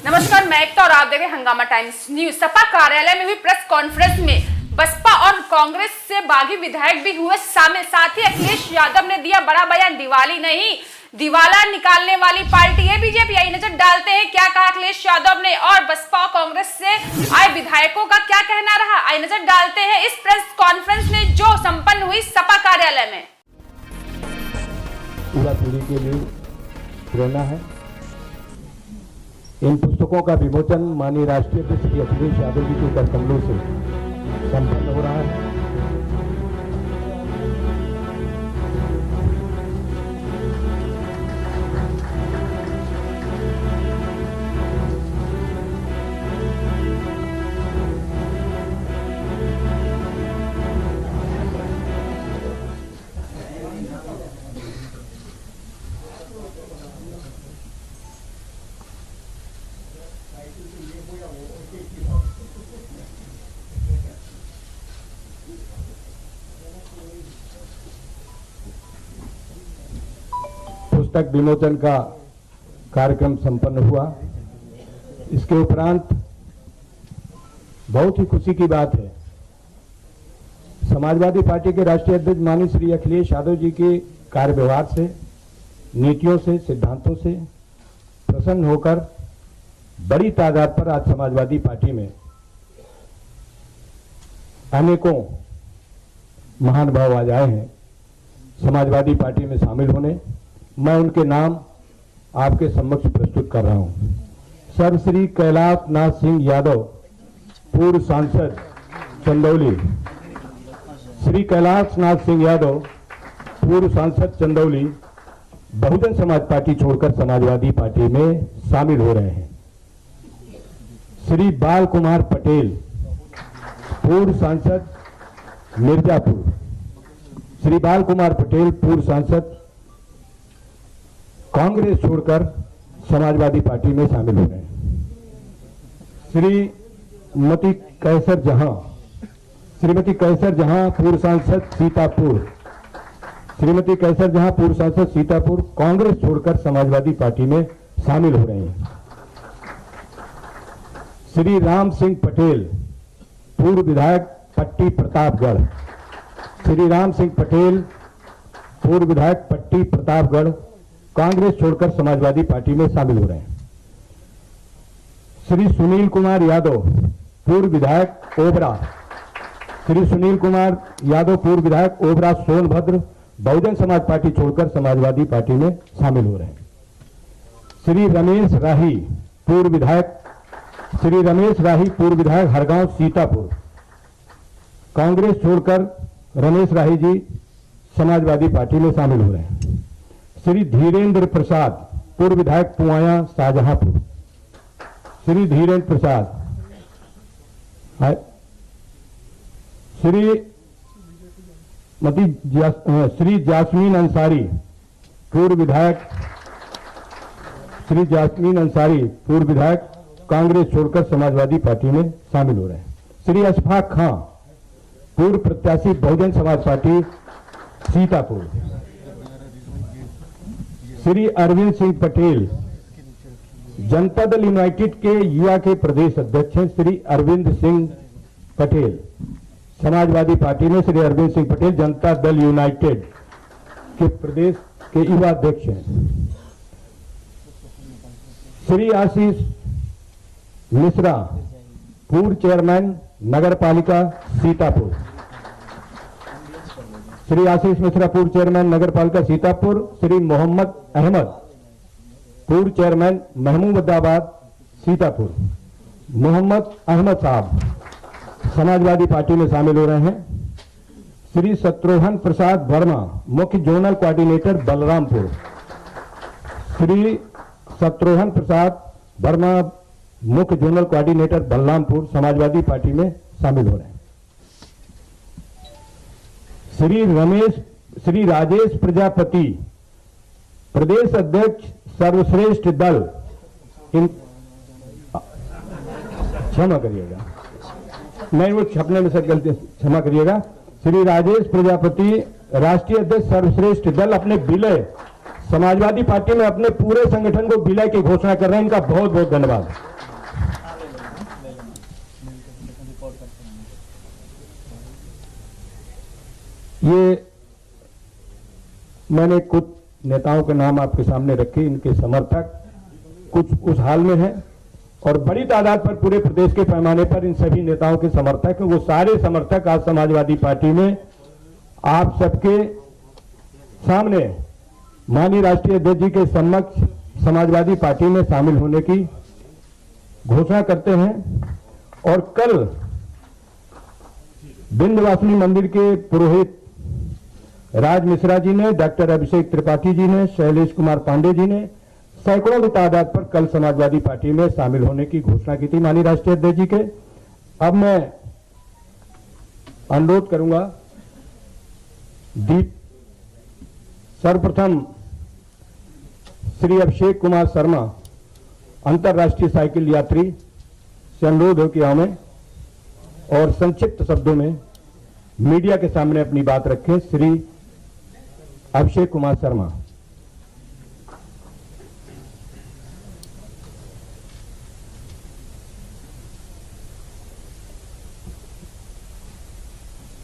नमस्कार, मैं एकता और आप देख रहे हैं हंगामा टाइम्स न्यूज। सपा कार्यालय में हुई प्रेस कॉन्फ्रेंस में बसपा और कांग्रेस से बागी विधायक भी हुए शामिल। साथ ही अखिलेश यादव ने दिया बड़ा बयान, दिवाली नहीं दिवाला निकालने वाली पार्टी है बीजेपी। आई नजर डालते हैं क्या कहा अखिलेश यादव ने और बसपा और कांग्रेस से आए विधायकों का क्या कहना रहा। आई नजर डालते हैं इस प्रेस कॉन्फ्रेंस में जो संपन्न हुई सपा कार्यालय में। युवा पीढ़ी के लिए प्रेरणा है। इन पुस्तकों का विमोचन माननीय राष्ट्रीय अध्यक्ष श्री अखिलेश यादव जी के कर कमलों से संपन्न हो रहा है। पुस्तक विमोचन का कार्यक्रम संपन्न हुआ। इसके उपरांत बहुत ही खुशी की बात है, समाजवादी पार्टी के राष्ट्रीय अध्यक्ष माननीय श्री अखिलेश यादव जी के कार्य व्यवहार से, नीतियों से, सिद्धांतों से प्रसन्न होकर बड़ी तादाद पर आज समाजवादी पार्टी में अनेकों महानुभाव आज आए हैं समाजवादी पार्टी में शामिल होने। मैं उनके नाम आपके समक्ष प्रस्तुत कर रहा हूं। सर्वश्री कैलाश नाथ सिंह यादव, पूर्व सांसद चंदौली। श्री कैलाश नाथ सिंह यादव, पूर्व सांसद चंदौली, बहुजन समाज पार्टी छोड़कर समाजवादी पार्टी में शामिल हो रहे हैं। श्री बाल कुमार पटेल, पूर्व सांसद मिर्जापुर। श्री बाल कुमार पटेल, पूर्व सांसद, कांग्रेस छोड़कर समाजवादी पार्टी में शामिल हो गए। श्रीमती कैसर जहां, पूर्व सांसद सीतापुर। श्रीमती कैसर जहां, पूर्व सांसद सीतापुर, कांग्रेस छोड़कर समाजवादी पार्टी में शामिल हो रहे हैं। श्री राम सिंह पटेल, पूर्व विधायक पट्टी प्रतापगढ़। श्री राम सिंह पटेल, पूर्व विधायक पट्टी प्रतापगढ़, कांग्रेस छोड़कर समाजवादी पार्टी में शामिल हो रहे हैं। श्री सुनील कुमार यादव, पूर्व विधायक ओबरा। श्री सुनील कुमार यादव, पूर्व विधायक ओबरा सोनभद्र, बहुजन समाज पार्टी छोड़कर समाजवादी पार्टी में शामिल हो रहे हैं। श्री रमेश राही, पूर्व विधायक, श्री रमेश राही, पूर्व विधायक हरगांव सीतापुर, कांग्रेस छोड़कर रमेश राही जी समाजवादी पार्टी में शामिल हो रहे हैं। श्री धीरेन्द्र प्रसाद, पूर्व विधायक पुआया शाहजहांपुर। श्री धीरेन्द्र प्रसाद। श्री जास्मीन अंसारी, पूर्व विधायक, श्री जास्मीन अंसारी, पूर्व विधायक, कांग्रेस छोड़कर समाजवादी पार्टी में शामिल हो रहे हैं। श्री अशफाक खां, पूर्व प्रत्याशी बहुजन समाज पार्टी सीतापुर। श्री अरविंद सिंह पटेल, जनता दल यूनाइटेड के युवा के प्रदेश अध्यक्ष हैं। श्री अरविंद सिंह पटेल, समाजवादी पार्टी में श्री अरविंद सिंह पटेल जनता दल यूनाइटेड के प्रदेश के युवा अध्यक्ष हैं। श्री आशीष मिश्रा, पूर्व चेयरमैन नगर पालिका सीतापुर। श्री आशीष मिश्रा, पूर्व चेयरमैन नगर पालिका सीतापुर। श्री मोहम्मद अहमद, पूर्व चेयरमैन महमूदाबाद सीतापुर। मोहम्मद अहमद साहब समाजवादी पार्टी में शामिल हो रहे हैं। श्री शत्रुघ्न प्रसाद वर्मा, मुख्य जोनल कोऑर्डिनेटर बलरामपुर। श्री शत्रुघ्न प्रसाद वर्मा, मुख्य zonal coordinator Balrampur, Samajwadi party में शामिल हो रहे हैं। श्री राजेश प्रजापति, प्रदेश अध्यक्ष सर्वश्रेष्ठ दल, क्षमा करिएगा, मैं वो छपने में सर गलती, क्षमा करिएगा। श्री राजेश प्रजापति, राष्ट्रीय अध्यक्ष सर्वश्रेष्ठ दल, अपने विलय समाजवादी पार्टी में अपने पूरे संगठन को विलय की घोषणा कर रहे हैं। इनका बहुत बहुत धन्यवाद। ये मैंने कुछ नेताओं के नाम आपके सामने रखे, इनके समर्थक कुछ उस हाल में हैं और बड़ी तादाद पर पूरे प्रदेश के पैमाने पर इन सभी नेताओं के समर्थक हैं। वो सारे समर्थक आज समाजवादी पार्टी में आप सबके सामने माननीय राष्ट्रीय अध्यक्ष जी के समक्ष समाजवादी पार्टी में शामिल होने की घोषणा करते हैं। और कल विंध्यवासिनी मंदिर के पुरोहित राज मिश्रा जी ने, डॉक्टर अभिषेक त्रिपाठी जी ने, शैलेश कुमार पांडे जी ने सैकड़ों की तादाद पर कल समाजवादी पार्टी में शामिल होने की घोषणा की थी माननीय राष्ट्रीय अध्यक्ष जी के। अब मैं अनुरोध करूंगा सर्वप्रथम श्री अभिषेक कुमार शर्मा अंतर्राष्ट्रीय साइकिल यात्री से अनुरोध हो कि हमें और संक्षिप्त शब्दों में मीडिया के सामने अपनी बात रखें। श्री अभिषेक कुमार शर्मा।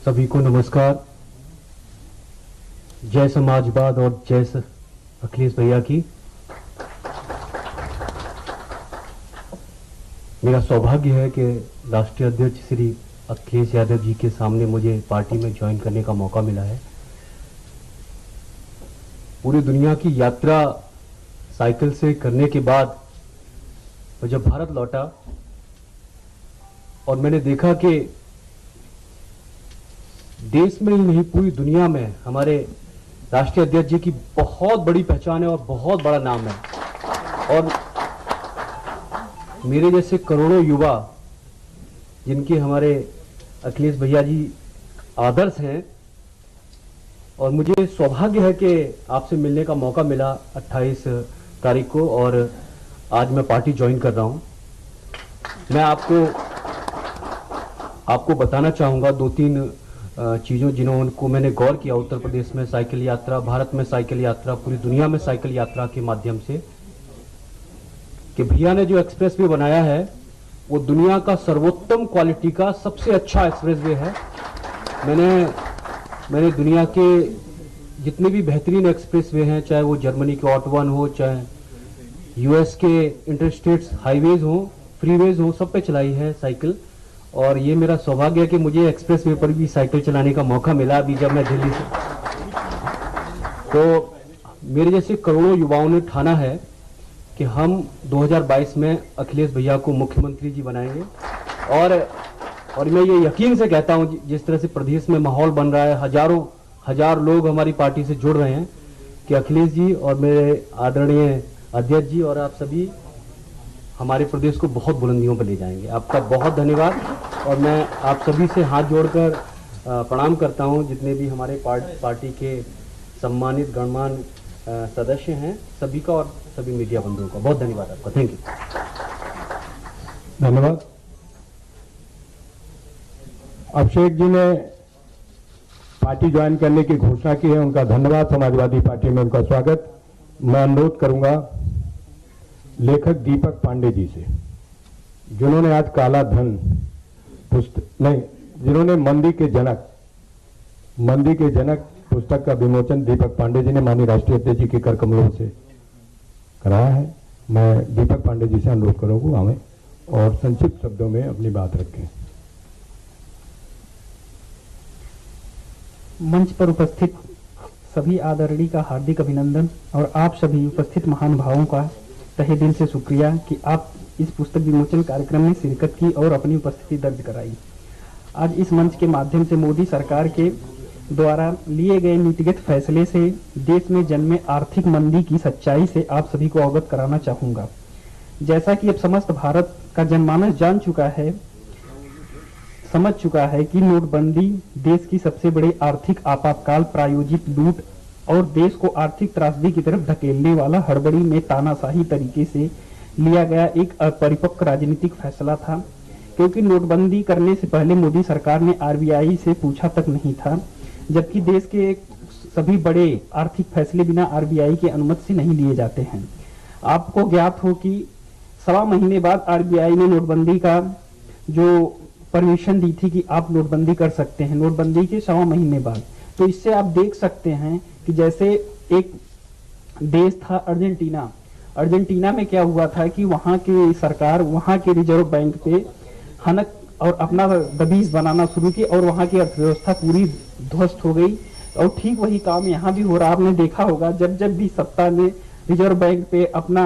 सभी को नमस्कार। जय समाजवाद और जय अखिलेश भैया की। मेरा सौभाग्य है कि राष्ट्रीय अध्यक्ष श्री अखिलेश यादव जी के सामने मुझे पार्टी में ज्वाइन करने का मौका मिला है। पूरी दुनिया की यात्रा साइकिल से करने के बाद मैं जब भारत लौटा और मैंने देखा कि देश में ही नहीं पूरी दुनिया में हमारे राष्ट्रीय अध्यक्ष जी की बहुत बड़ी पहचान है और बहुत बड़ा नाम है। और मेरे जैसे करोड़ों युवा जिनके हमारे अखिलेश भैया जी आदर्श हैं, और मुझे सौभाग्य है कि आपसे मिलने का मौका मिला 28 तारीख को और आज मैं पार्टी ज्वाइन कर रहा हूं। मैं आपको बताना चाहूंगा दो तीन चीज़ों जिनको मैंने गौर किया उत्तर प्रदेश में साइकिल यात्रा, भारत में साइकिल यात्रा, पूरी दुनिया में साइकिल यात्रा के माध्यम से, कि भैया ने जो एक्सप्रेसवे बनाया है वो दुनिया का सर्वोत्तम क्वालिटी का सबसे अच्छा एक्सप्रेसवे है। मैंने दुनिया के जितने भी बेहतरीन एक्सप्रेसवे हैं, चाहे वो जर्मनी के ऑटवन हो, चाहे यूएस के इंटरस्टेट्स हाईवेज हो, फ्रीवेज हो, सब पे चलाई है साइकिल। और ये मेरा सौभाग्य है कि मुझे एक्सप्रेसवे पर भी साइकिल चलाने का मौका मिला अभी जब मैं दिल्ली से। तो मेरे जैसे करोड़ों युवाओं ने ठाना है कि हम 2022 में अखिलेश भैया को मुख्यमंत्री जी बनाएंगे। और मैं ये यकीन से कहता हूँ, जिस तरह से प्रदेश में माहौल बन रहा है, हजार लोग हमारी पार्टी से जुड़ रहे हैं, कि अखिलेश जी और मेरे आदरणीय अध्यक्ष जी और आप सभी हमारे प्रदेश को बहुत बुलंदियों पर ले जाएंगे। आपका बहुत धन्यवाद। और मैं आप सभी से हाथ जोड़कर प्रणाम करता हूं, जितने भी हमारे पार्टी के सम्मानित गणमान्य सदस्य हैं सभी का, और सभी मीडिया बंधुओं का बहुत धन्यवाद आपका। Thank you. धन्यवाद। अभिषेक जी ने पार्टी ज्वाइन करने की घोषणा की है, उनका धन्यवाद। समाजवादी पार्टी में उनका स्वागत। मैं अनुरोध करूंगा लेखक दीपक पांडे जी से, जिन्होंने आज काला धन जिन्होंने मंदी के जनक पुस्तक का विमोचन दीपक पांडे जी ने माननीय राष्ट्रीय अध्यक्ष जी के कर कमलों से कराया है। मैं दीपक पांडे जी से अनुरोध करूंगा हमें और संक्षिप्त शब्दों में अपनी बात रखें। मंच पर उपस्थित सभी आदरणीय का हार्दिक अभिनंदन और आप सभी उपस्थित महानुभावों का तहे दिल से शुक्रिया कि आप इस पुस्तक विमोचन कार्यक्रम में शिरकत की और अपनी उपस्थिति दर्ज कराई। आज इस मंच के माध्यम से मोदी सरकार के द्वारा लिए गए नीतिगत फैसले से देश में जन्मे आर्थिक मंदी की सच्चाई से आप सभी को अवगत कराना चाहूंगा। जैसा कि अब समस्त भारत का जनमानस जान चुका है, समझ चुका है कि नोटबंदी देश की सबसे बड़ी आर्थिक आपातकाल प्रायोजित लूट और देश को आर्थिक त्रासदी की तरफ धकेलने वाला हड़बड़ी में तानाशाही तरीके से लिया गया एक अपरिपक्व राजनीतिक फैसला था, क्योंकि नोटबंदी करने से पहले मोदी सरकार ने आरबीआई से पूछा तक नहीं था, जबकि देश के सभी बड़े आर्थिक फैसले बिना आरबीआई की अनुमति से नहीं लिए जाते हैं। आपको ज्ञात हो कि 1.25 महीने बाद आरबीआई ने नोटबंदी का जो परमिशन दी थी कि आप नोटबंदी कर सकते हैं, नोटबंदी के 1.25 महीने बाद तो इससे आप देख सकते हैं कि जैसे एक देश था अर्जेंटीना, अर्जेंटीना में क्या हुआ था कि वहाँ की सरकार वहाँ के रिजर्व बैंक पे हनक और अपना दबीज बनाना शुरू की और वहाँ की अर्थव्यवस्था पूरी ध्वस्त हो गई। और ठीक वही काम यहाँ भी हो रहा। आपने देखा होगा जब जब भी सत्ता ने रिजर्व बैंक पे अपना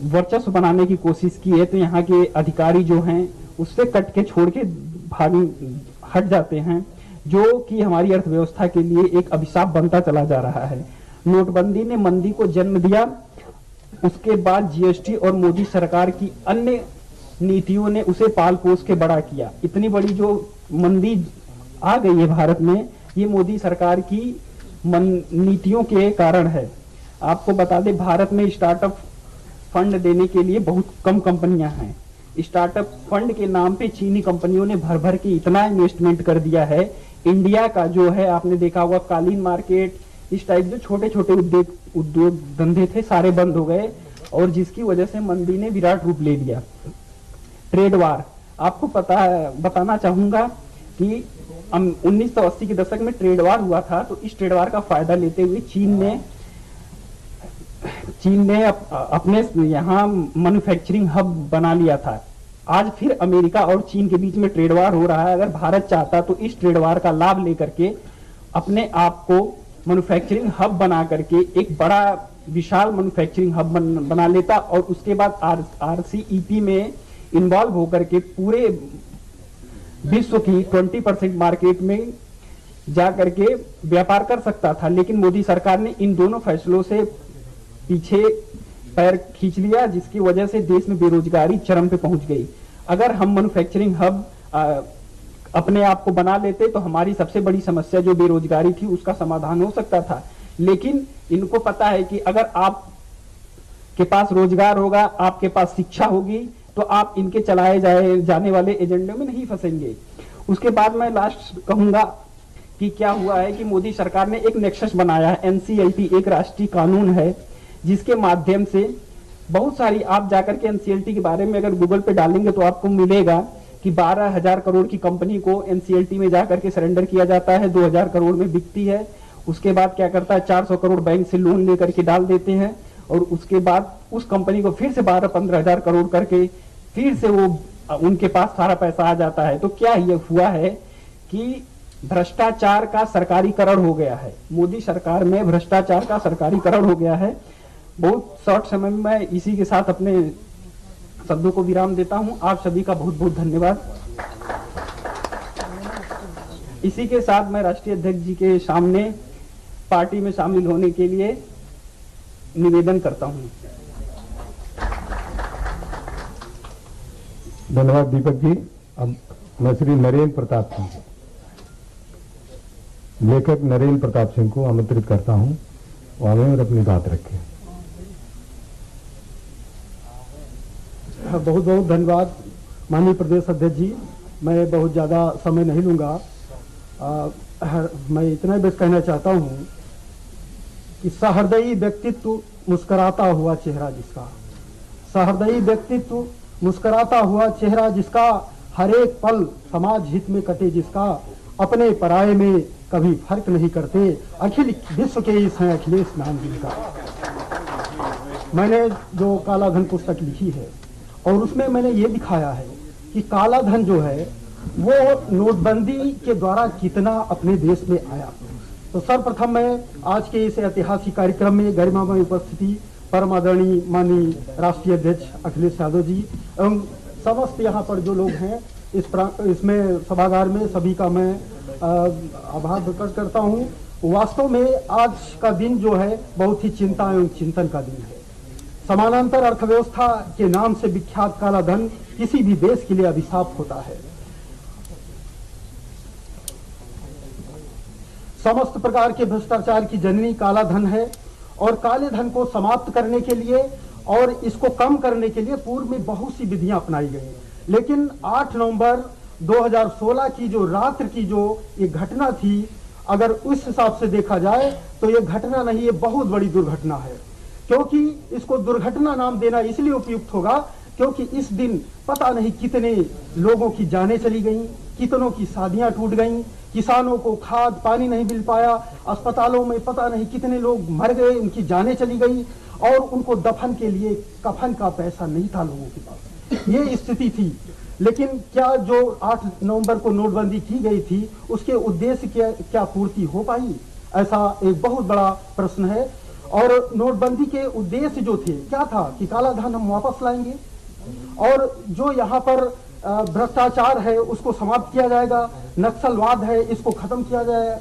वर्चस्व बनाने की कोशिश की है तो यहाँ के अधिकारी जो हैं उससे कट के छोड़ के भाग हट जाते हैं, जो कि हमारी अर्थव्यवस्था के लिए एक अभिशाप बनता चला जा रहा है। नोटबंदी ने मंदी को जन्म दिया, उसके बाद जीएसटी और मोदी सरकार की अन्य नीतियों ने उसे पाल पोस के बड़ा किया। इतनी बड़ी जो मंदी आ गई है भारत में, ये मोदी सरकार की नीतियों के कारण है। आपको बता दें भारत में स्टार्टअप फंड देने के लिए बहुत कम कंपनियां हैं। स्टार्टअप फंड के नाम पे चीनी कंपनियों ने भर भर के इतना इन्वेस्टमेंट कर दिया है। इंडिया का जो है आपने देखा होगा कालीन मार्केट, इस टाइप जो छोटे छोटे उद्योग धंधे थे सारे बंद हो गए और जिसकी वजह से मंदी ने विराट रूप ले लिया। ट्रेड वार, आपको बताना चाहूंगा कि 1980 के दशक में ट्रेड वार हुआ था, तो इस ट्रेड वार का फायदा लेते हुए चीन ने अपने यहाँ मैन्युफैक्चरिंग हब बना लिया था। आज फिर अमेरिका और चीन के बीच में ट्रेड वार हो रहा है। अगर भारत चाहता तो इस ट्रेड वार का लाभ लेकर के अपने आप को मैन्युफैक्चरिंग हब बना करके एक बड़ा विशाल मैन्युफैक्चरिंग हब बना लेता और उसके बाद RCEP में इन्वॉल्व होकर के पूरे विश्व की 20% मार्केट में जा करके व्यापार कर सकता था। लेकिन मोदी सरकार ने इन दोनों फैसलों से पीछे पैर खींच लिया, जिसकी वजह से देश में बेरोजगारी चरम पे पहुंच गई। अगर हम मैन्युफैक्चरिंग हब अपने आप को बना लेते तो हमारी सबसे बड़ी समस्या जो बेरोजगारी थी उसका समाधान हो सकता था। लेकिन इनको पता है कि अगर आप के पास रोजगार होगा, आपके पास शिक्षा होगी, तो आप इनके चलाए जाने वाले एजेंडे में नहीं फंसेंगे। उसके बाद मैं लास्ट कहूंगा कि क्या हुआ है कि मोदी सरकार ने एक नेक्सस बनाया है। NCLT एक राष्ट्रीय कानून है जिसके माध्यम से बहुत सारी, आप जाकर के NCLT के बारे में अगर गूगल पे डालेंगे तो आपको मिलेगा कि 12,000 करोड़ की कंपनी को NCLT में जाकर के सरेंडर किया जाता है, 2,000 करोड़ में बिकती है। उसके बाद क्या करता है, 400 करोड़ बैंक से लोन लेकर के डाल देते हैं और उसके बाद उस कंपनी को फिर से 12-15,000 करोड़ करके फिर से वो उनके पास सारा पैसा आ जाता है। तो क्या ये हुआ है कि भ्रष्टाचार का सरकारीकरण हो गया है। मोदी सरकार में भ्रष्टाचार का सरकारीकरण हो गया है। बहुत शॉर्ट समय में मैं इसी के साथ अपने शब्दों को विराम देता हूं। आप सभी का बहुत बहुत धन्यवाद। इसी के साथ मैं राष्ट्रीय अध्यक्ष जी के सामने पार्टी में शामिल होने के लिए निवेदन करता हूं। धन्यवाद दीपक जी। अब मैं श्री नरेंद्र प्रताप सिंह, लेखक नरेंद्र प्रताप सिंह को आमंत्रित करता हूं वो आगे और अपनी बात रखें। बहुत बहुत धन्यवाद माननीय प्रदेश अध्यक्ष जी। मैं बहुत ज़्यादा समय नहीं लूँगा। मैं इतना बस कहना चाहता हूँ कि सहृदयी व्यक्तित्व मुस्कुराता हुआ चेहरा जिसका, सहृदयी व्यक्तित्व मुस्कुराता हुआ चेहरा जिसका, हर एक पल समाज हित में कटे जिसका, अपने पराये में कभी फर्क नहीं करते, अखिल विश्व के इस हैं अखिलेश नाम जिनका। मैंने जो काला धन पुस्तक लिखी है और उसमें मैंने ये दिखाया है कि काला धन जो है वो नोटबंदी के द्वारा कितना अपने देश में आया। तो सर्वप्रथम मैं आज के इस ऐतिहासिक कार्यक्रम में गरिमामय उपस्थिति परम आदरणीय माननीय राष्ट्रीय अध्यक्ष अखिलेश यादव जी एवं समस्त यहाँ पर जो लोग हैं इसमें सभागार में सभी का मैं आभार प्रकट करता हूँ। वास्तव में आज का दिन जो है बहुत ही चिंता एवं चिंतन का दिन है। समानांतर अर्थव्यवस्था के नाम से विख्यात काला धन किसी भी देश के लिए अभिशाप होता है। समस्त प्रकार के भ्रष्टाचार की जननी काला धन है और काले धन को समाप्त करने के लिए और इसको कम करने के लिए पूर्व में बहुत सी विधियां अपनाई गई। लेकिन 8 नवंबर 2016 की जो रात्र की जो ये घटना थी, अगर उस हिसाब से देखा जाए तो ये घटना नहीं, ये बहुत बड़ी दुर्घटना है। क्योंकि इसको दुर्घटना नाम देना इसलिए उपयुक्त होगा क्योंकि इस दिन पता नहीं कितने लोगों की जानें चली गईं, कितनों की शादियां टूट गईं, किसानों को खाद पानी नहीं मिल पाया, अस्पतालों में पता नहीं कितने लोग मर गए, उनकी जानें चली गई और उनको दफन के लिए कफन का पैसा नहीं था लोगों के पास। ये स्थिति थी। लेकिन क्या जो 8 नवंबर को नोटबंदी की गई थी उसके उद्देश्य क्या पूर्ति हो पाई? ऐसा एक बहुत बड़ा प्रश्न है। और नोटबंदी के उद्देश्य जो थे क्या था कि काला धन हम वापस लाएंगे और जो यहाँ पर भ्रष्टाचार है उसको समाप्त किया जाएगा, नक्सलवाद है इसको खत्म किया जाएगा,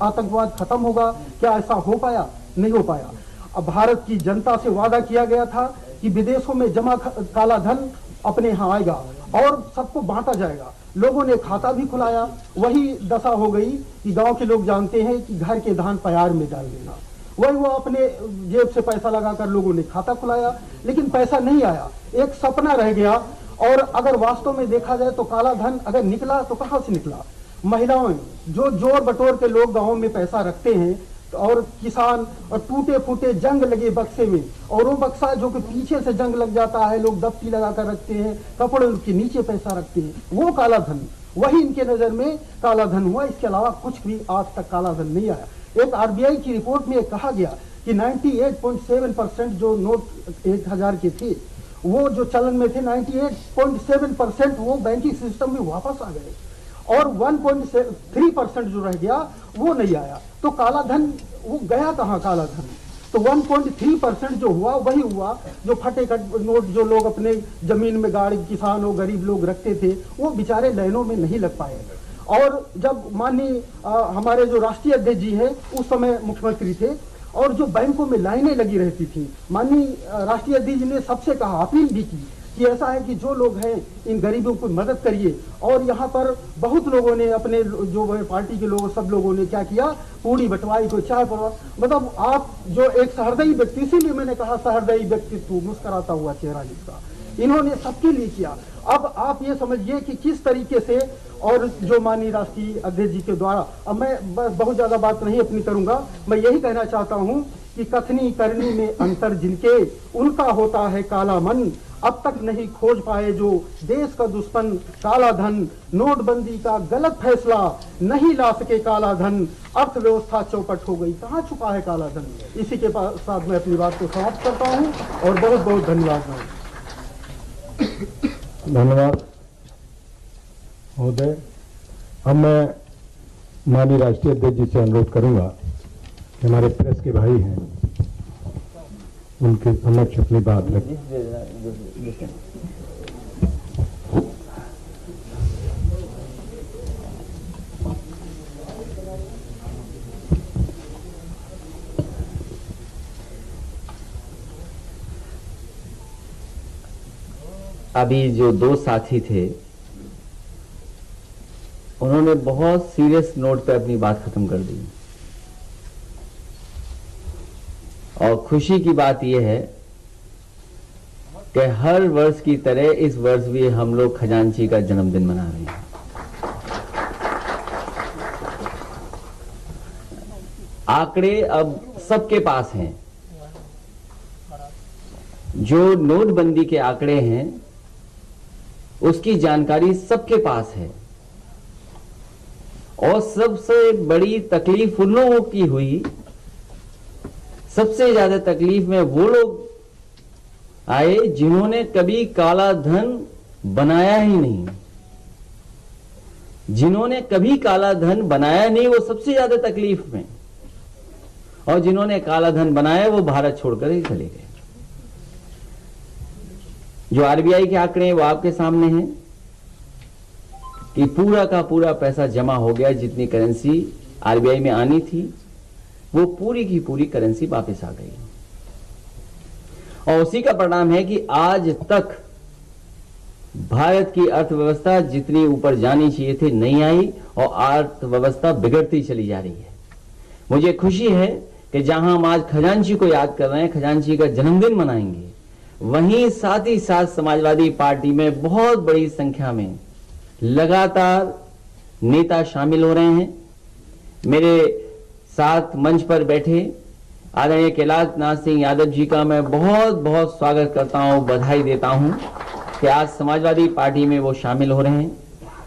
आतंकवाद खत्म होगा। क्या ऐसा हो पाया? नहीं हो पाया। अब भारत की जनता से वादा किया गया था कि विदेशों में जमा काला धन अपने यहाँ आएगा और सबको बांटा जाएगा। लोगों ने खाता भी खुलाया, वही दशा हो गई कि गांव के लोग जानते हैं कि घर के धान प्यार में डाल देना। वही वो अपने जेब से पैसा लगाकर लोगों ने खाता खुलाया, लेकिन पैसा नहीं आया, एक सपना रह गया। और अगर वास्तव में देखा जाए तो काला धन अगर निकला तो कहां से निकला? महिलाओं, जो जोर बटोर के लोग गांवों में पैसा रखते हैं और किसान और टूटे फूटे जंग लगे बक्से में, और वो बक्सा जो कि पीछे से जंग लग जाता है, लोग दफ्ती लगाकर रखते हैं, कपड़े उनके नीचे पैसा रखते हैं, वो काला धन, वही इनके नजर में काला धन हुआ। इसके अलावा कुछ भी आज तक काला धन नहीं आया। एक आरबीआई की रिपोर्ट में कहा गया कि 98.7% जो नोट 1000 के थे वो जो चलन में थे 98.7% वो बैंकिंग सिस्टम में वापस आ गए और 1.3% जो रह गया वो नहीं आया। तो काला धन वो गया कहाँ काला धन? तो 1.3% जो हुआ वही हुआ जो फटे कट नोट जो लोग अपने जमीन में गाड़ी किसान और गरीब लोग रखते थे वो बेचारे लाइनों में नहीं लग पाए। और जब माननीय हमारे जो राष्ट्रीय अध्यक्ष जी है उस समय मुख्यमंत्री थे और जो बैंकों में लाइनें लगी रहती थी, माननीय राष्ट्रीय अध्यक्ष जी ने सबसे कहा, अपील भी की कि ऐसा है कि जो लोग हैं इन गरीबों को मदद करिए। और यहाँ पर बहुत लोगों ने अपने जो पार्टी के लोग सब लोगों ने क्या किया, पूरी बंटवाई को चाय पर। मतलब आप जो एक सहृदयी व्यक्ति, इसीलिए मैंने कहा सहृदयी व्यक्तित्व, मुस्कुराता हुआ चेहरा जिसका, इन्होंने सबके लिए किया। अब आप ये समझिए कि किस तरीके से और जो माननीय राष्ट्रीय अध्यक्ष जी के द्वारा, अब मैं बहुत ज्यादा बात नहीं अपनी करूंगा, मैं यही कहना चाहता हूं कि कथनी करनी में अंतर जिनके उनका होता है काला मन, अब तक नहीं खोज पाए जो देश का दुश्मन काला धन, नोटबंदी का गलत फैसला नहीं ला सके काला धन, अर्थव्यवस्था चौपट हो गई, कहाँ छुपा है काला धन। इसी के साथ मैं अपनी बात को समाप्त करता हूँ और बहुत बहुत धन्यवाद। धन्यवाद महोदय। अब मैं माननीय राष्ट्रीय अध्यक्ष जी से अनुरोध करूंगा कि हमारे प्रेस के भाई हैं उनके समक्ष अपनी बात रखें। अभी जो दो साथी थे उन्होंने बहुत सीरियस नोट पे अपनी बात खत्म कर दी और खुशी की बात यह है कि हर वर्ष की तरह इस वर्ष भी हम लोग खजांची का जन्मदिन मना रहे हैं। आंकड़े अब सबके पास हैं। जो नोटबंदी के आंकड़े हैं उसकी जानकारी सबके पास है और सबसे बड़ी तकलीफ उन लोगों की हुई, सबसे ज्यादा तकलीफ में वो लोग आए जिन्होंने कभी काला धन बनाया ही नहीं। जिन्होंने कभी काला धन बनाया नहीं वो सबसे ज्यादा तकलीफ में, और जिन्होंने काला धन बनाया वो भारत छोड़कर ही चले गए। जो आरबीआई के आंकड़े हैं वो आपके सामने हैं कि पूरा का पूरा पैसा जमा हो गया। जितनी करेंसी आरबीआई में आनी थी वो पूरी की पूरी करेंसी वापस आ गई और उसी का परिणाम है कि आज तक भारत की अर्थव्यवस्था जितनी ऊपर जानी चाहिए थी नहीं आई और अर्थव्यवस्था बिगड़ती चली जा रही है। मुझे खुशी है कि जहां हम आज खजांची को याद कर रहे हैं, खजांची का जन्मदिन मनाएंगे, वहीं साथ ही साथ समाजवादी पार्टी में बहुत बड़ी संख्या में लगातार नेता शामिल हो रहे हैं। मेरे साथ मंच पर बैठे आदरणीय कैलाशनाथ सिंह यादव जी का मैं बहुत बहुत स्वागत करता हूं, बधाई देता हूं कि आज समाजवादी पार्टी में वो शामिल हो रहे हैं।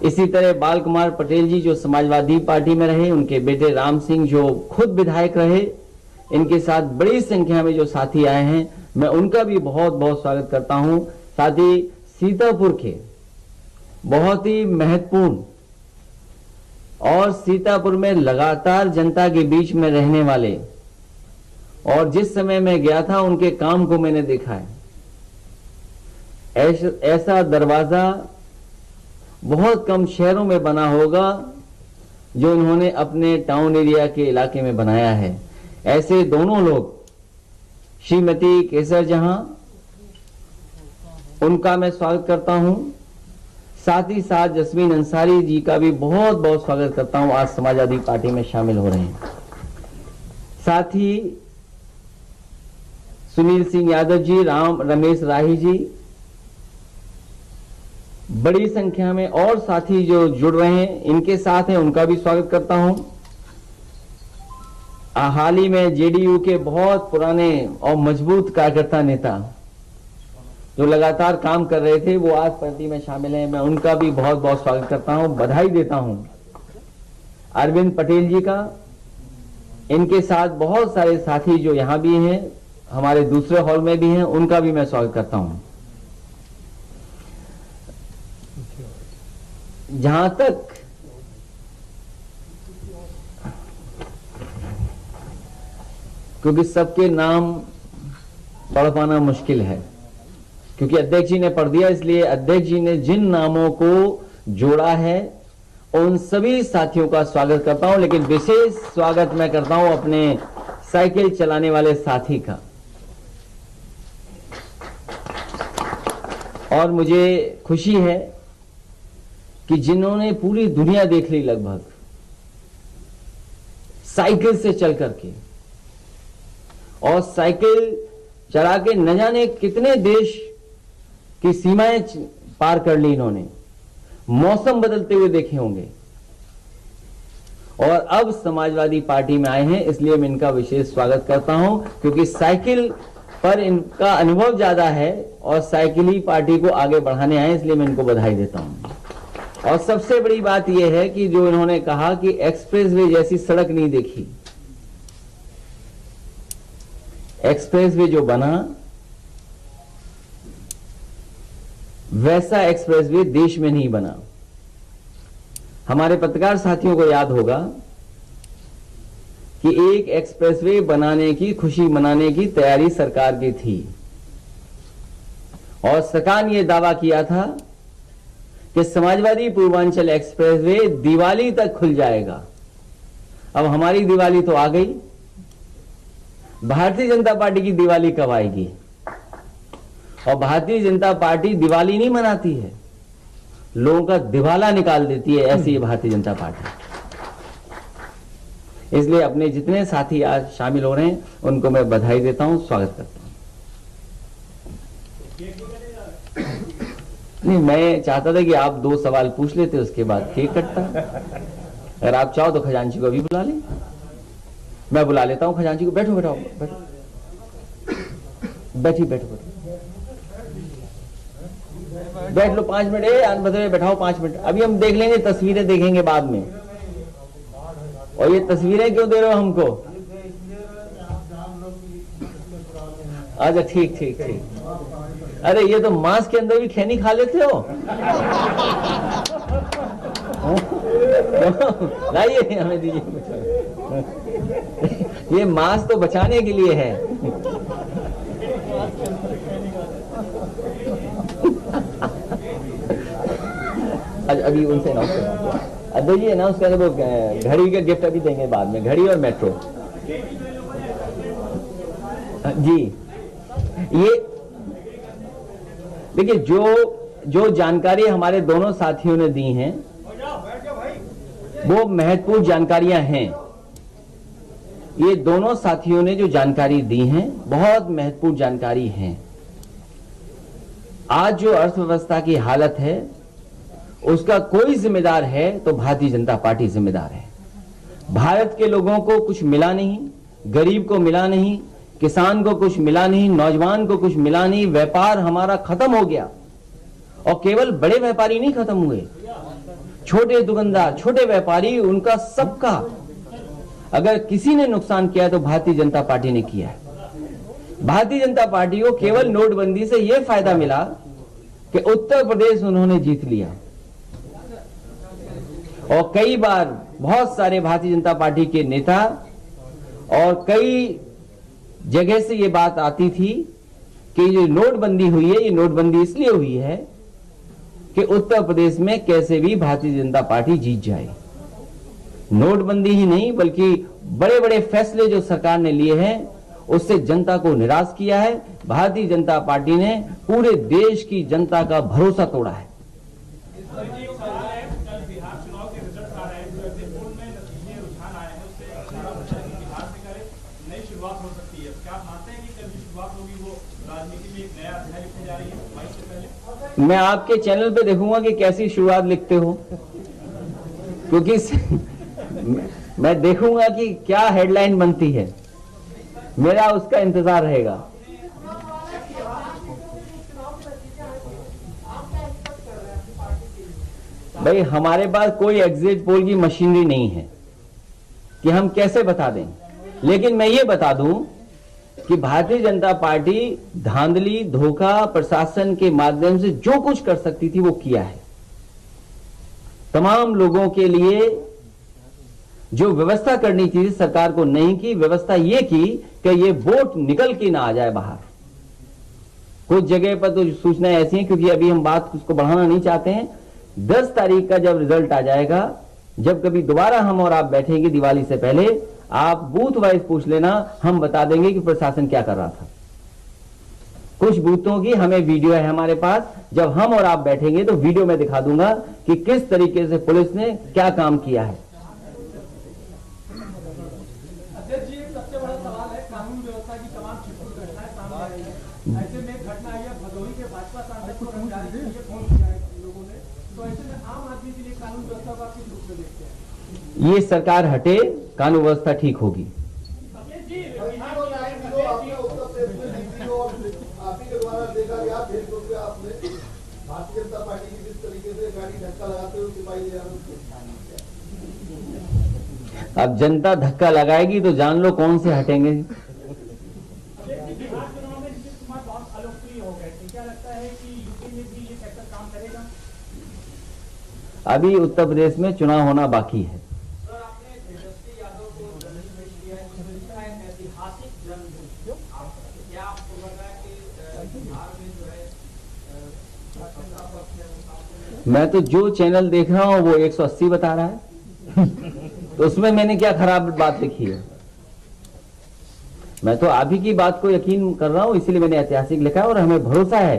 इसी तरह बाल कुमार पटेल जी जो समाजवादी पार्टी में रहे, उनके बेटे राम सिंह जो खुद विधायक रहे, इनके साथ बड़ी संख्या में जो साथी आए हैं, मैं उनका भी बहुत बहुत स्वागत करता हूं। साथ ही सीतापुर के बहुत ही महत्वपूर्ण और सीतापुर में लगातार जनता के बीच में रहने वाले, और जिस समय मैं गया था उनके काम को मैंने देखा है। ऐसा दरवाजा बहुत कम शहरों में बना होगा जो इन्होंने अपने टाउन एरिया के इलाके में बनाया है। ऐसे दोनों लोग, श्रीमती केसर जहां, उनका मैं स्वागत करता हूं। साथ ही साथ जस्मीन अंसारी जी का भी बहुत बहुत स्वागत करता हूं, आज समाजवादी पार्टी में शामिल हो रहे हैं। साथ ही सुनील सिंह यादव जी, रमेश राही जी, बड़ी संख्या में और साथी जो जुड़ रहे हैं, इनके साथ हैं, उनका भी स्वागत करता हूं। हाल ही में जेडीयू के बहुत पुराने और मजबूत कार्यकर्ता नेता जो लगातार काम कर रहे थे, वो आज पार्टी में शामिल हैं, मैं उनका भी बहुत बहुत स्वागत करता हूं, बधाई देता हूं। अरविंद पटेल जी का, इनके साथ बहुत सारे साथी जो यहां भी हैं, हमारे दूसरे हॉल में भी हैं, उनका भी मैं स्वागत करता हूं। जहां तक क्योंकि सबके नाम पढ़ पाना मुश्किल है, क्योंकि अध्यक्ष जी ने पढ़ दिया, इसलिए अध्यक्ष जी ने जिन नामों को जोड़ा है उन सभी साथियों का स्वागत करता हूं, लेकिन विशेष स्वागत मैं करता हूं अपने साइकिल चलाने वाले साथी का। और मुझे खुशी है कि जिन्होंने पूरी दुनिया देख ली लगभग साइकिल से चल करके, और साइकिल चला के न जाने कितने देश की सीमाएं पार कर ली इन्होंने, मौसम बदलते हुए देखे होंगे, और अब समाजवादी पार्टी में आए हैं, इसलिए मैं इनका विशेष स्वागत करता हूं, क्योंकि साइकिल पर इनका अनुभव ज्यादा है और साइकिल ही पार्टी को आगे बढ़ाने आए, इसलिए मैं इनको बधाई देता हूं। और सबसे बड़ी बात यह है कि जो इन्होंने कहा कि एक्सप्रेसवे जैसी सड़क नहीं देखी, एक्सप्रेसवे जो बना वैसा एक्सप्रेसवे देश में नहीं बना। हमारे पत्रकार साथियों को याद होगा कि एक एक्सप्रेसवे बनाने की खुशी मनाने की तैयारी सरकार की थी, और सरकार ने यह दावा किया था कि समाजवादी पूर्वांचल एक्सप्रेसवे दिवाली तक खुल जाएगा। अब हमारी दिवाली तो आ गई, भारतीय जनता पार्टी की दिवाली कब आएगी? और भारतीय जनता पार्टी दिवाली नहीं मनाती है, लोगों का दिवाला निकाल देती है, ऐसी है भारतीय जनता पार्टी। इसलिए अपने जितने साथी आज शामिल हो रहे हैं उनको मैं बधाई देता हूं, स्वागत करता हूं। नहीं, मैं चाहता था कि आप 2 सवाल पूछ लेते, उसके बाद केक कटता। अगर आप चाहो तो खजांची को भी बुला लें, मैं बुला लेता हूं खजांची को। बैठो बैठो बैठो, बैठी बैठो बैठो, बैठ लो 5 मिनट। बदले बैठाओ 5 मिनट, अभी हम देख लेंगे, तस्वीरें देखेंगे बाद में। और ये तस्वीरें क्यों दे रहे हो हमको? अच्छा ठीक ठीक ठीक। अरे ये तो मांस के अंदर भी खैनी खा लेते हो। लाइए हमें दीजिए, ये मांस तो बचाने के लिए है। अच्छा अभी उनसे अनाउंस करना, अध्यक्ष जी अनाउंस करें, वो घड़ी का गिफ्ट अभी देंगे बाद में, घड़ी और मेट्रो। जी ये देखिए, जो जानकारी हमारे दोनों साथियों ने दी हैं वो महत्वपूर्ण जानकारियां हैं। ये दोनों साथियों ने जो जानकारी दी हैं बहुत महत्वपूर्ण जानकारी हैं। आज जो अर्थव्यवस्था की हालत है उसका कोई जिम्मेदार है तो भारतीय जनता पार्टी जिम्मेदार है। भारत के लोगों को कुछ मिला नहीं, गरीब को मिला नहीं, किसान को कुछ मिला नहीं, नौजवान को कुछ मिला नहीं, व्यापार हमारा खत्म हो गया। और केवल बड़े व्यापारी नहीं खत्म हुए, छोटे दुकानदार, छोटे व्यापारी, उनका सबका अगर किसी ने नुकसान किया तो भारतीय जनता पार्टी ने किया है। भारतीय जनता पार्टी को केवल नोटबंदी से यह फायदा मिला कि उत्तर प्रदेश उन्होंने जीत लिया, और कई बार बहुत सारे भारतीय जनता पार्टी के नेता और कई जगह से ये बात आती थी कि ये नोटबंदी हुई है, ये नोटबंदी इसलिए हुई है कि उत्तर प्रदेश में कैसे भी भारतीय जनता पार्टी जीत जाए। नोटबंदी ही नहीं बल्कि बड़े बड़े फैसले जो सरकार ने लिए हैं उससे जनता को निराश किया है। भारतीय जनता पार्टी ने पूरे देश की जनता का भरोसा तोड़ा है। मैं आपके चैनल पे देखूंगा कि कैसी शुरुआत लिखते हो, क्योंकि मैं देखूंगा कि क्या हेडलाइन बनती है, मेरा उसका इंतजार रहेगा। भाई हमारे पास कोई एग्जिट पोल की मशीनरी नहीं है कि हम कैसे बता दें, लेकिन मैं ये बता दूं कि भारतीय जनता पार्टी धांधली, धोखा, प्रशासन के माध्यम से जो कुछ कर सकती थी वो किया है। तमाम लोगों के लिए जो व्यवस्था करनी थी सरकार को नहीं की। व्यवस्था ये की कि ये वोट निकल के ना आ जाए बाहर। कुछ जगह पर तो सूचनाएं ऐसी हैं, क्योंकि अभी हम बात उसको बढ़ाना नहीं चाहते हैं। 10 तारीख का जब रिजल्ट आ जाएगा, जब कभी दोबारा हम और आप बैठेंगे दिवाली से पहले, आप बूथ वाइज पूछ लेना, हम बता देंगे कि प्रशासन क्या कर रहा था। कुछ बूथों की हमें वीडियो है हमारे पास, जब हम और आप बैठेंगे तो वीडियो में दिखा दूंगा कि किस तरीके से पुलिस ने क्या काम किया है। अध्यक्ष जी, एक सबसे बड़ा सवाल है, कानून व्यवस्था की तमाम छिटपुट घटनाएं सामने आई हैं। ऐसे में घटना आई है भदोही के भाजपा सांसद को कर्मचारी के लिए फोन किया है लोगों ने, तो ऐसे में आम आदमी के लिए कानून व्यवस्था को आप किस रूप में देखते हैं? ये सरकार हटे, कानून व्यवस्था ठीक होगी। भारतीय जनता पार्टी की जिस तरीके से गाड़ी धक्का लगाते हुए सिपाही ले अब जनता धक्का लगाएगी तो जान लो कौन से हटेंगे। बिहार चुनाव में नीतीश कुमार बहुत अलोकप्रिय हो गए, क्या लगता है कि यूपी में भी ये सेक्टर काम करेगा? अभी उत्तर प्रदेश में चुनाव होना बाकी है। सर, आपने तेजस्वी यादव को जर्नल में दिया है, मुझे लगता है ऐतिहासिक जर्नल। क्या आपको लगा कि बिहार में जो है मैं तो जो चैनल देख रहा हूं वो 180 बता रहा है तो उसमें मैंने क्या खराब बात लिखी है? मैं तो आप ही की बात को यकीन कर रहा हूं, इसीलिए मैंने ऐतिहासिक लिखा है। और हमें भरोसा है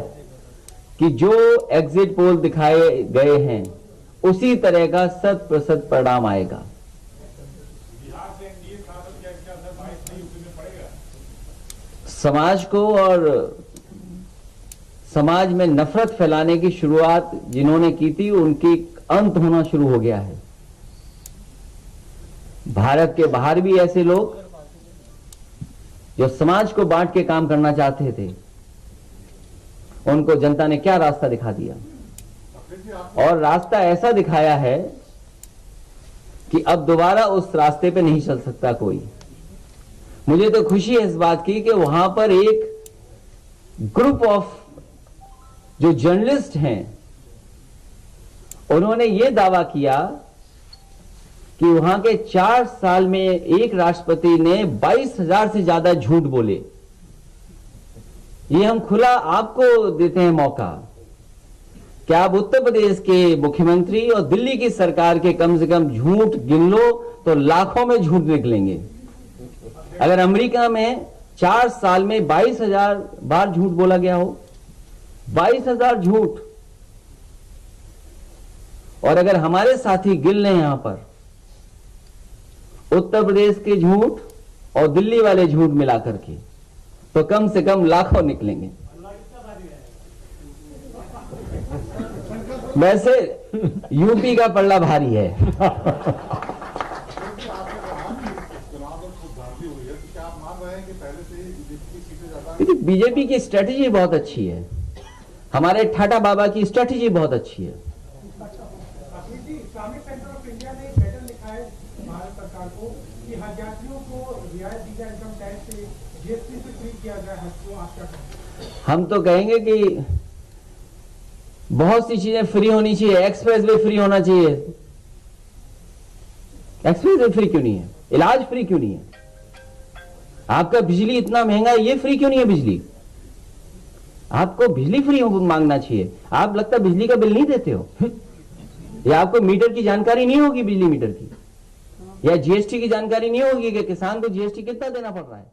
कि जो एग्जिट पोल दिखाए गए हैं उसी तरह का 100% परिणाम आएगा। समाज को और समाज में नफरत फैलाने की शुरुआत जिन्होंने की थी उनकी अंत होना शुरू हो गया है। भारत के बाहर भी ऐसे लोग जो समाज को बांट के काम करना चाहते थे, उनको जनता ने क्या रास्ता दिखा दिया, और रास्ता ऐसा दिखाया है कि अब दोबारा उस रास्ते पे नहीं चल सकता कोई। मुझे तो खुशी है इस बात की कि वहां पर एक ग्रुप ऑफ जो जर्नलिस्ट हैं उन्होंने ये दावा किया कि वहां के 4 साल में एक राष्ट्रपति ने 22,000 से ज्यादा झूठ बोले। ये हम खुला आपको देते हैं मौका कि आप उत्तर प्रदेश के मुख्यमंत्री और दिल्ली की सरकार के कम से कम झूठ गिन लो तो लाखों में झूठ निकलेंगे। अगर अमेरिका में 4 साल में 22,000 बार झूठ बोला गया हो, 22,000 झूठ, और अगर हमारे साथी गिन लें यहां पर उत्तर प्रदेश के झूठ और दिल्ली वाले झूठ मिलाकर के, तो कम से कम लाखों निकलेंगे। वैसे यूपी का पल्ला भारी है। बीजेपी की स्ट्रेटेजी बहुत अच्छी है, हमारे ठाटा बाबा की स्ट्रेटेजी बहुत अच्छी है। इस्लामिक सेंटर ऑफ इंडिया ने एक लेटर लिखा है भारत सरकार को कि हज यात्रियों को रियायत दी जाए इनकम टैक्स से, जीएसटी से फ्री किया जाए हज को। आप क्या कहेंगे? हम तो कहेंगे कि बहुत सी चीजें फ्री होनी चाहिए। एक्सप्रेस वे फ्री होना चाहिए। एक्सप्रेस वे फ्री क्यों नहीं है? इलाज फ्री क्यों नहीं है? आपका बिजली इतना महंगा है, ये फ्री क्यों नहीं है बिजली? आपको बिजली फ्री मांगना चाहिए। आप लगता है बिजली का बिल नहीं देते हो, या आपको मीटर की जानकारी नहीं होगी, बिजली मीटर की, या जीएसटी की जानकारी नहीं होगी कि किसान को जीएसटी कितना देना पड़ रहा है।